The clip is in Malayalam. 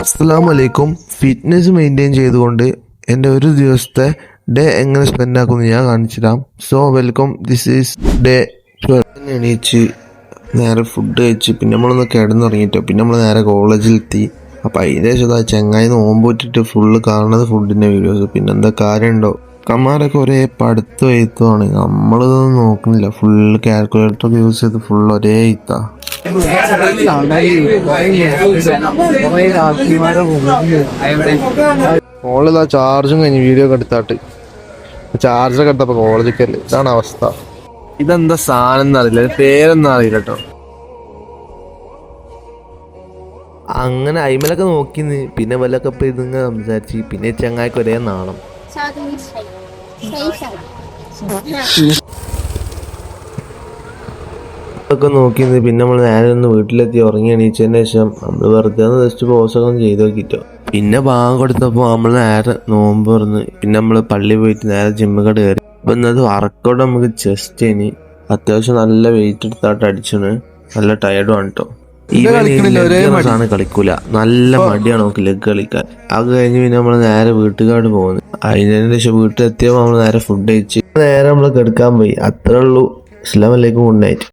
അസ്സലാമലൈക്കും. ഫിറ്റ്നസ് മെയിൻറ്റെയിൻ ചെയ്തുകൊണ്ട് എൻ്റെ ഒരു ദിവസത്തെ ഡേ എങ്ങനെ സ്പെൻഡ് ആക്കുമെന്ന് ഞാൻ കാണിച്ചു തരാം. So welcome, this is day 12. എണീച്ച് നേരെ ഫുഡ് കഴിച്ച് പിന്നെ നമ്മളൊന്ന് കിടന്നുറങ്ങിയിട്ടോ. പിന്നെ നമ്മൾ നേരെ കോളേജിലെത്തി. അപ്പം അതിൻ്റെ ശേഷം ചെങ്ങായി നോമ്പോറ്റിട്ട് ഫുള്ള് കാണുന്നത് ഫുഡിൻ്റെ വീഡിയോസ്. പിന്നെ എന്താ കാര്യമുണ്ടോ, കമാരൊക്കെ ഒരേ പഠിത്തം എഴുത്തുമാണ്. നമ്മളിതൊന്നും നോക്കുന്നില്ല. ഫുള്ള് കാൽക്കുലേറ്റർ യൂസ് ചെയ്ത് ഫുൾ ഒരേ എഴുത്താ. കോളിതാ ചാർജും കഴിഞ്ഞ് വീഡിയോ ഒക്കെ എടുത്താട്ട് ചാർജൊക്കെ എടുത്തപ്പോ കോളേജിൽ ഇതാണ് അവസ്ഥ. ഇതെന്താ സാധനം എന്നറിയില്ല, പേരൊന്നും അറിയില്ല കേട്ടോ. അങ്ങനെ അയിമലൊക്കെ നോക്കിന്ന് പിന്നെ വല്ലൊക്കെ ഇപ്പൊ ഇതിങ്ങനെ സംസാരിച്ച് പിന്നെ ചങ്ങായിക്ക് ഒരേ നാണം. ഒക്കെ നോക്കിന്ന് പിന്നെ നമ്മൾ നേരെ ഒന്ന് വീട്ടിലെത്തി ഉറങ്ങി എണീച്ചതിന് ശേഷം നമ്മൾ വെറുതെ ഒന്ന് ജസ്റ്റ് പോസൊക്കെ ഒന്ന് ചെയ്ത് നോക്കിട്ടോ. പിന്നെ ബാങ്ക് കൊടുത്തപ്പോൾ നമ്മൾ നേരെ നോമ്പ് തുറന്ന് പിന്നെ നമ്മൾ പള്ളി പോയിട്ട് നേരെ ജിമ്മൊക്കെ കയറി. അപ്പൊ ഇന്നത് വർക്കൗട്ട് നമുക്ക് ചെസ്റ്റ് ഇനി അത്യാവശ്യം നല്ല വെയിറ്റ് എടുത്തായിട്ട് അടിച്ചാണ്. നല്ല ടയർഡുമാണ് കേട്ടോ. ഈവൻ കളിക്കൂല, നല്ല മടിയാണ് നമുക്ക് ലെഗ് കളിക്കാൻ. അത് കഴിഞ്ഞ് പിന്നെ നമ്മൾ നേരെ വീട്ടുകാട് പോകുന്നത്. അതിന് ശേഷം വീട്ടിലെത്തിയപ്പോൾ നമ്മൾ നേരെ ഫുഡ് കഴിച്ച് നേരെ നമ്മൾ കിടക്കാൻ പോയി. അത്രേ ഉള്ളൂ. അസ്സലാമു അലൈക്കും, ഗുഡ് നൈറ്റ്.